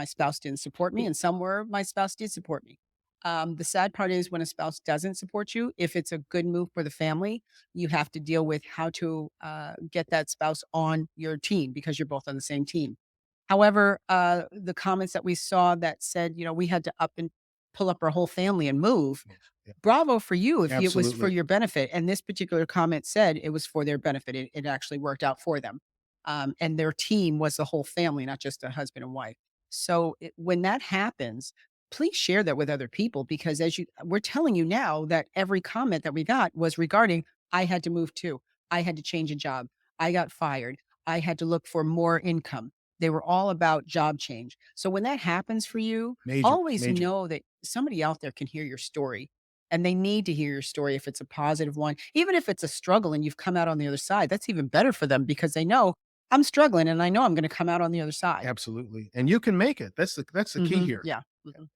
spouse didn't support me, and some were, my spouse did support me. The sad part is when a spouse doesn't support you, if it's a good move for the family, you have to deal with how to get that spouse on your team because you're both on the same team. However, the comments that we saw that said, we had to up and pull up our whole family and move. Yeah, Bravo for you if it was for absolutely. your benefit. And this particular comment said it was for their benefit. It actually worked out for them. And their team was the whole family, not just a husband and wife. So when that happens, please share that with other people because we're telling you now that every comment that we got was regarding I had to move too. I had to change a job. I got fired. I had to look for more income. They were all about job change. So when that happens for you, Major, always major. know that somebody out there can hear your story and they need to hear your story if it's a positive one. Even if it's a struggle and you've come out on the other side, that's even better for them because they know I'm struggling and I know I'm going to come out on the other side. Absolutely, and you can make it. That's the key Mhm. here. Yeah. Mhm.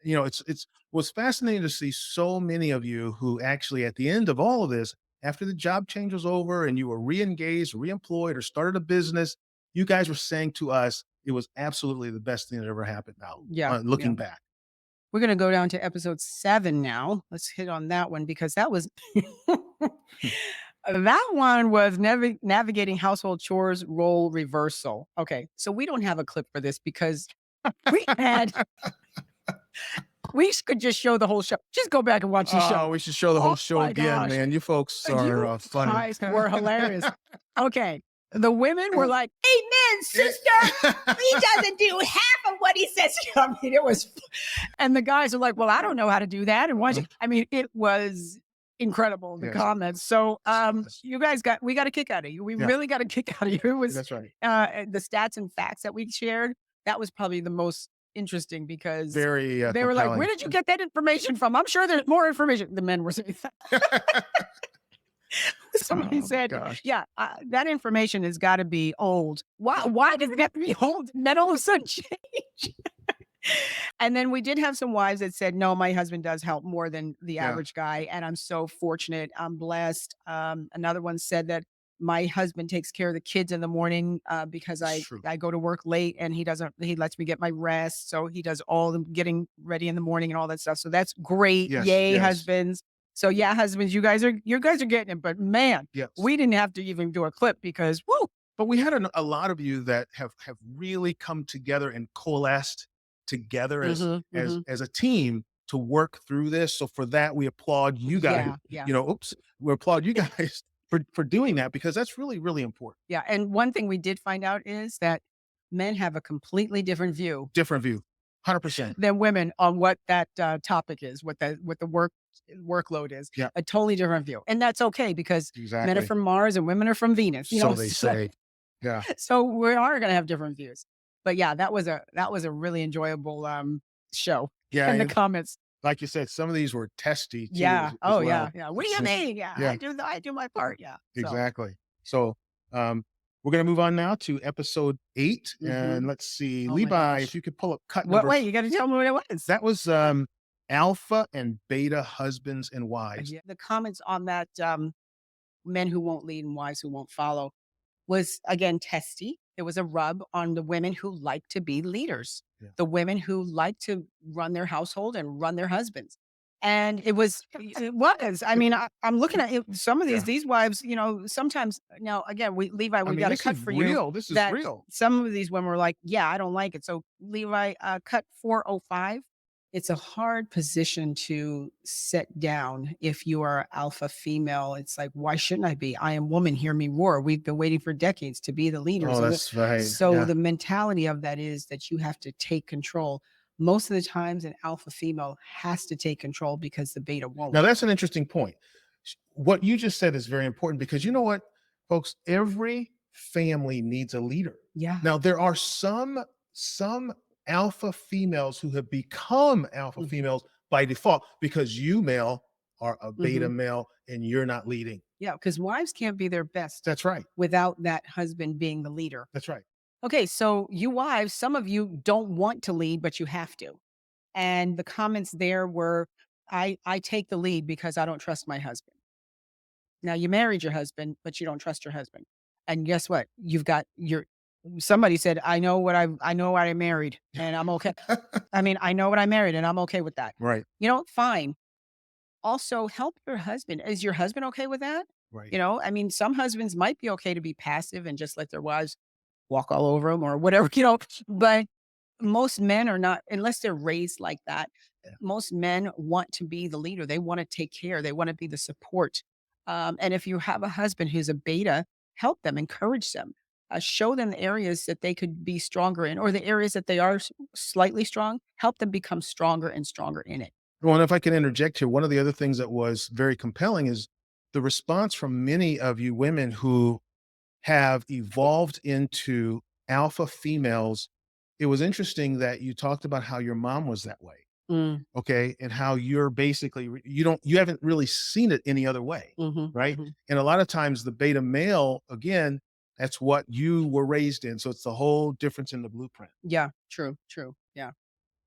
It's was fascinating to see so many of you who actually, at the end of all of this, after the job change was over and you were re-engaged, re-employed, or started a business, you guys were saying to us it was absolutely the best thing that ever happened. Now, Yeah. Yeah. looking back, We're going to go down to episode 7 now. Let's hit on that one because that was that one was navigating household chores role reversal. Okay. So we don't have a clip for this because we had We could just show the whole show. Just go back and watch the Oh, show. we should show the whole Oh show my again, gosh. man. You folks are You funny. guys were hilarious. Okay. The women were like, "Amen, sister. He doesn't do half of what he says." I mean, it was, and the guys are like, "Well, I don't know how to do that." And why? I mean, it was incredible. The Yes. comments. So, Yes. you guys we got a kick out of you. We Yeah. really got a kick out of you. It was That's right. the stats and facts that we shared. That was probably the most interesting because Very they were like, compelling. "Where did you get that information from?" I'm sure there's more information. The men were saying that. Somebody Oh, said, gosh. "Yeah, that information has got to be old. Why does it have to be old? And then all of a sudden change." And then we did have some wives that said, "No, my husband does help more than the Yeah. average guy, and I'm so fortunate. I'm blessed." Another one said that my husband takes care of the kids in the morning because It's true. I go to work late and he lets me get my rest, so he does all the getting ready in the morning and all that stuff. So that's great. Yes, Yay, yes. husbands. So yeah, husbands, you guys are getting it. But man, Yes. we didn't have to even do a clip because woo, But we had a lot of you that have really come together and coalesced together Mhm, mhm. as a team to work through this. So for that, we applaud you guys. Yeah, yeah. You know, oops, we applaud you guys for doing that because that's really, really important. Yeah, and one thing we did find out is that men have a completely different view Different view, 100%. than women on what that topic is, what the workload is. Yeah. A totally different view, and that's okay because men are Exactly. from Mars and women are from Venus. So they say. Yeah. So we are going to have different views. But yeah, that was a really enjoyable show. Yeah. And the And comments, like you said, some of these were testy too. yeah, As oh well. yeah, yeah. What do you So- mean? Yeah, Yeah. I do my part. Yeah. So, Exactly. So we're going to move on now to episode 8. Mhm. And let's see, Oh my Levi, gosh. if you could pull up cut what? number. Wait, you got to tell me what it was. That was alpha and beta husbands and wives. Yeah, the comments on that men who won't lead and wives who won't follow was again testy. It was a rub on the women who like to be leaders, Yeah. the women who like to run their household and run their husbands. And it was, I mean, I'm looking at it, some of Yeah. these wives, sometimes now again, Levi, I we mean, got a this cut is for you. real. This is that real. Some of these women were like, "Yeah, I don't like it." So Levi, cut 405. It's a hard position to set down if you are alpha female. It's like, why shouldn't I be? I am woman, hear me roar. We've been waiting for decades to be the leaders. Oh, of that's right. So Yeah. the mentality of that is that you have to take control. Most of the times, an alpha female has to take control because the beta won't. Now, that's an interesting point. What you just said is very important because you know what, folks? Every family needs a leader. Yeah. Now, there are some alpha females who have become alpha Mhm. females by default because you male are a beta Mhm. male and you're not leading. Yeah. Because wives can't be their best That's right. without that husband being the leader. That's right. Okay. So, you wives, some of you don't want to lead, but you have to. And the comments there were, I take the lead because I don't trust my husband. Now, you married your husband, but you don't trust your husband. And guess what? You've got somebody said, I know what I married and I'm okay. I mean, I know what I married and I'm okay with that. Right. Fine. Also, help your husband. Is your husband okay with that? Right. I mean, some husbands might be okay to be passive and just let their wives walk all over them or whatever, but most men are not, unless they're raised like that. Yeah. Most men want to be the leader. They want to take care. They want to be the support. And if you have a husband who's a beta, help them, encourage them, show them the areas that they could be stronger in, or the areas that they are slightly strong. Help them become stronger and stronger in it. Well, and if I can interject here, one of the other things that was very compelling is the response from many of you women who have evolved into alpha females. It was interesting that you talked about how your mom was that way. Mm, Okay. And how you're basically, you haven't really seen it any other way. mhm, Right. mhm. And a lot of times the beta male, again, that's what you were raised in. So it's the whole difference in the blueprint. Yeah, true, true. Yeah.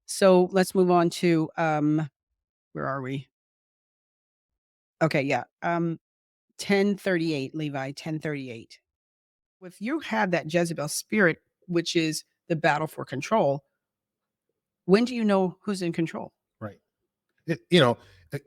So let's move on to where are we? Okay, yeah. 1038, Levi, 1038. If you have that Jezebel spirit, which is the battle for control, when do you know who's in control? Right.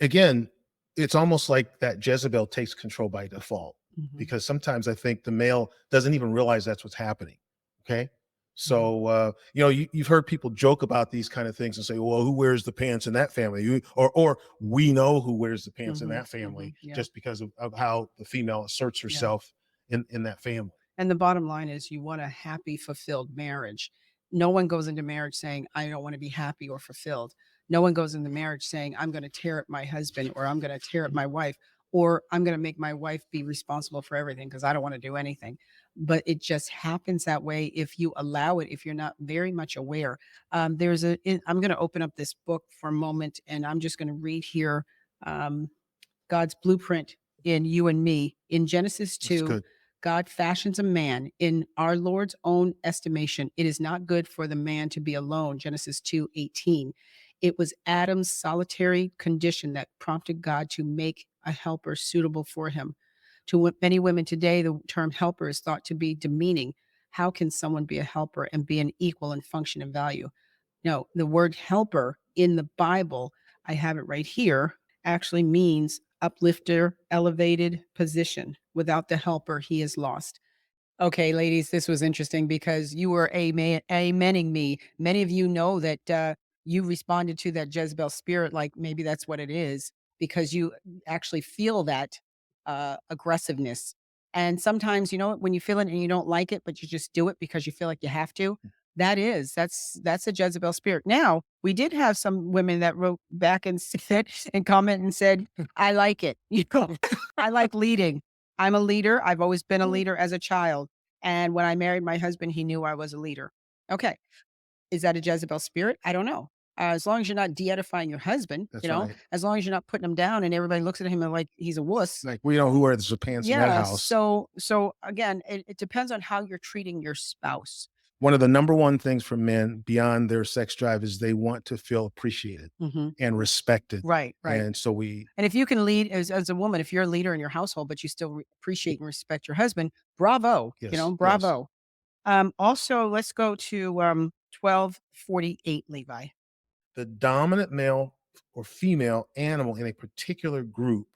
Again, it's almost like that Jezebel takes control by default Mhm. because sometimes I think the male doesn't even realize that's what's happening. Okay. Mhm. So, you've heard people joke about these kind of things and say, "Well, who wears the pants in that family?" Or we know who wears the pants in Mhm. that family Yeah. just because of how the female asserts Yeah. herself in that family. And the bottom line is you want a happy, fulfilled marriage. No one goes into marriage saying, I don't want to be happy or fulfilled. No one goes into marriage saying, I'm going to tear up my husband or I'm going to tear up my wife or I'm going to make my wife be responsible for everything because I don't want to do anything. But it just happens that way if you allow it, if you're not very much aware. I'm going to open up this book for a moment and I'm just going to read here. Um, God's blueprint in you and me. In Genesis That's 2, good. God fashions a man in our Lord's own estimation. It is not good for the man to be alone. Genesis 2:18. It was Adam's solitary condition that prompted God to make a helper suitable for him. Many women today, the term helper is thought to be demeaning. How can someone be a helper and be an equal in function and value? No, the word helper in the Bible, I have it right here, actually means uplifter, elevated position. Without the helper, he is lost. Okay, ladies, this was interesting because you were amening me. Many of you know that you responded to that Jezebel spirit like maybe that's what it is because you actually feel that aggressiveness. And sometimes, you know, when you feel it and you don't like it, but you just do it because you feel like you have to. That's a Jezebel spirit. Now, we did have some women that wrote back and said and comment and said, "I like it." You know, I like leading. I'm a leader. I've always been a leader as a child. And when I married my husband, he knew I was a leader. Okay. Is that a Jezebel spirit? I don't know. As long as you're not de-edifying your husband, That's right. as long as you're not putting him down and everybody looks at him and like he's a wuss. Like, we know who wears the pants in that Yeah. house. So again, it depends on how you're treating your spouse. One of the number one things for men beyond their sex drive is they want to feel appreciated Hmm. and respected. Right. Right. And so we And if you can lead as a woman, if you're a leader in your household, but you still appreciate and respect your husband, bravo, yes, yes. bravo. Also, let's go to 1248, Levi. The dominant male or female animal in a particular group,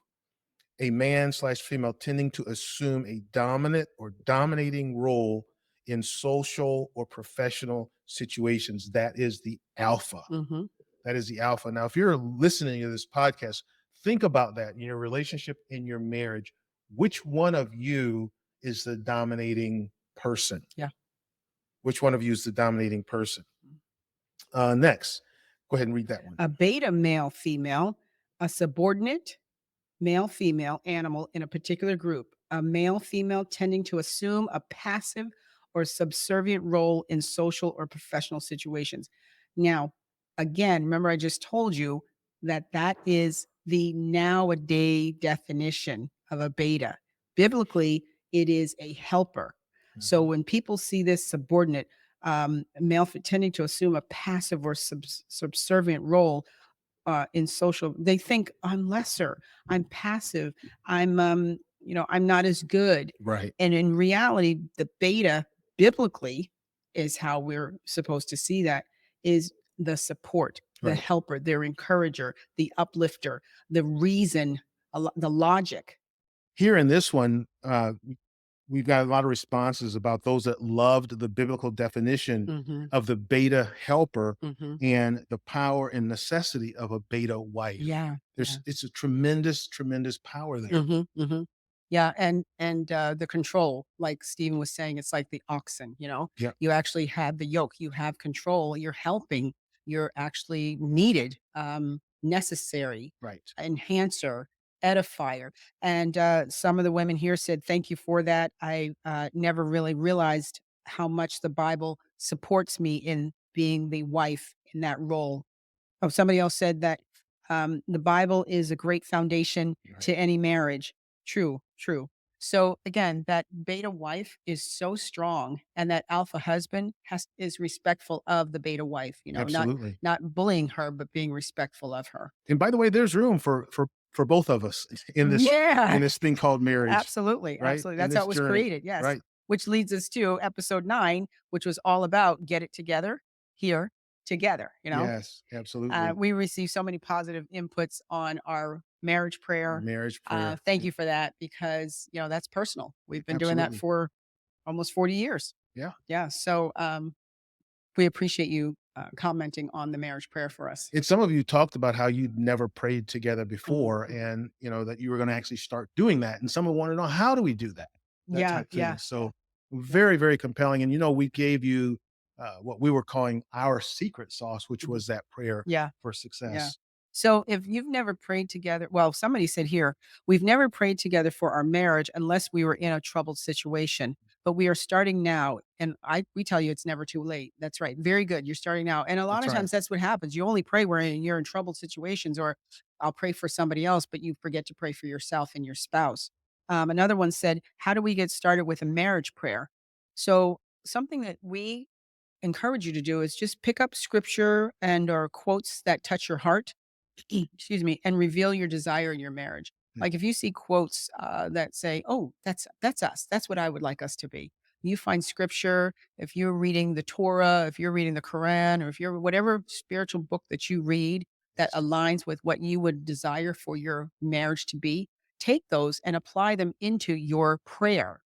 a man slash female tending to assume a dominant or dominating role in social or professional situations. That is the alpha. Hmm. That is the alpha. Now, if you're listening to this podcast, think about that in your relationship, in your marriage. Which one of you is the dominating person? Yeah. Which one of you is the dominating person? Next, go ahead and read that one. A beta male female, a subordinate male female animal in a particular group, a male female tending to assume a passive or subservient role in social or professional situations. Now, again, remember I just told you that that is the nowadays definition of a beta. Biblically, it is a helper. So Mhm. when people see this subordinate male tending to assume a passive or subservient role in social, they think I'm lesser, I'm passive, I'm not as good. Right, And in reality, the beta biblically is how we're supposed to see that is the support, the right. helper, their encourager, the uplifter, the reason, the logic. Here in this one, we've got a lot of responses about those that loved the biblical definition Hmm. of the beta helper Hmm. and the power and necessity of a beta wife. Yeah. Yeah. It's a tremendous, tremendous power there. Mhm, mhm. Yeah, and the control, like Steven was saying, it's like the oxen, you know? Yeah, You actually have the yoke, you have control, you're helping, you're actually needed, necessary, right. enhancer, edifier, and, some of the women here said, "Thank you for that. I, never really realized how much the Bible supports me in being the wife in that role." Oh, somebody else said that, the Bible is a great foundation Right. to any marriage. True, true. So again, that beta wife is so strong and that alpha husband is respectful of the beta wife, not Absolutely. not bullying her, but being respectful of her. And by the way, there's room for both of us in Yeah, this thing called marriage, absolutely, right? absolutely. In That's how this it was journey, created. Yes. right? Which leads us to episode 9, which was all about get it together here together. Yes, absolutely. We received so many positive inputs on our marriage Our prayer. marriage prayer. Thank you for that because that's personal. We've been doing that Absolutely. for almost 40 years. Yeah. Yeah. So we appreciate you commenting on the marriage prayer for us. And some of you talked about how you'd never prayed together before, Mhm. and that you were going to actually start doing that. And someone wanted to know, how do we do that? That Yeah, type thing. yeah, So yeah, very, very compelling. And we gave you what we were calling our secret sauce, which mhm, was that prayer yeah. for Yeah. success. So if you've never prayed together, well, somebody said here, we've never prayed together for our marriage unless we were in a troubled situation, but we are starting now. And we tell you it's never too late. That's right. Very good. You're starting now. And a lot That's of right. times that's what happens. You only pray when you're in troubled situations, or I'll pray for somebody else, but you forget to pray for yourself and your spouse. Another one said, how do we get started with a marriage prayer? So something that we encourage you to do is just pick up scripture and or quotes that touch your heart, excuse me, and reveal your desire in your marriage. Yeah, Like if you see quotes that say, "Oh, that's us. That's what I would like us to be." You find scripture. If you're reading the Torah, if you're reading the Quran, or if you're whatever spiritual book that you read that yes. aligns with what you would desire for your marriage to be, take those and apply them into your prayer.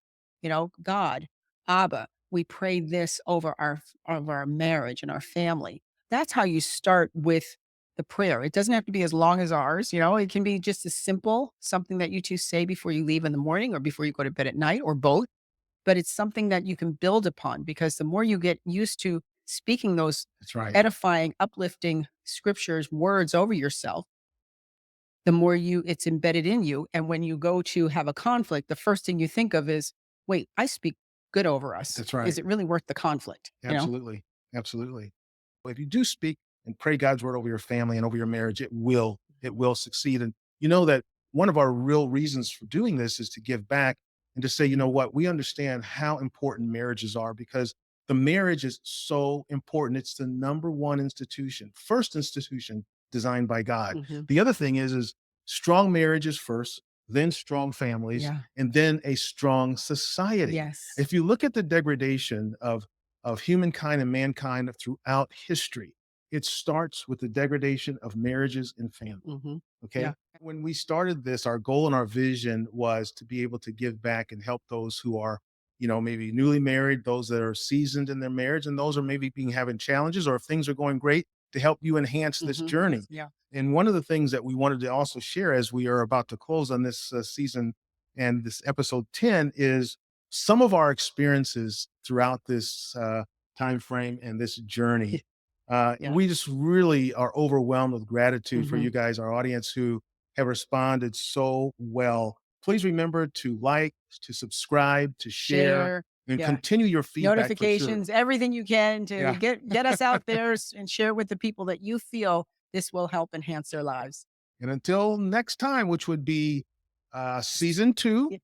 God, Abba, we pray this over our marriage and our family. That's how you start with the prayer. It doesn't have to be as long as ours, it can be just as simple, something that you two say before you leave in the morning or before you go to bed at night or both. But it's something that you can build upon, because the more you get used to speaking those That's right. edifying, uplifting scriptures, words over yourself, the more it's embedded in you. And when you go to have a conflict, the first thing you think of is, wait, I speak good over us. That's Is right. it really worth the conflict? Absolutely. Absolutely. If you do speak and pray God's word over your family and over your marriage, it will succeed. And you know that one of our real reasons for doing this is to give back and to say, you know what, we understand how important marriages are, because the marriage is so important. It's the number one institution, first institution designed by God. Mhm. The other thing is strong marriages first, then strong families, Yeah. and then a strong society. Yes. If you look at the degradation of humankind and mankind throughout history, it starts with the degradation of marriages and family. Hmm. Okay. Yeah. When we started this, our goal and our vision was to be able to give back and help those who are, maybe newly married, those that are seasoned in their marriage, and those are maybe being having challenges, or if things are going great, to help you enhance this Hmm. journey. Yeah. And one of the things that we wanted to also share as we are about to close on this season and this episode 10 is some of our experiences throughout this time frame and this journey. Yeah. We just really are overwhelmed with gratitude for Hmm. you guys, our audience, who have responded so well. Please remember to like, to subscribe, to share, Share. and Yeah. continue your feedback for sure. Notifications, everything you can to Yeah. get us out there and share with the people that you feel this will help enhance their lives. And until next time, which would be season 2, Yeah.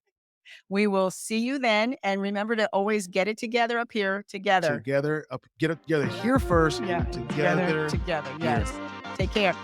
We will see you then. And remember to always get it together up here together. together, get it together here first, Yeah. together Together. here. Yes. Take care.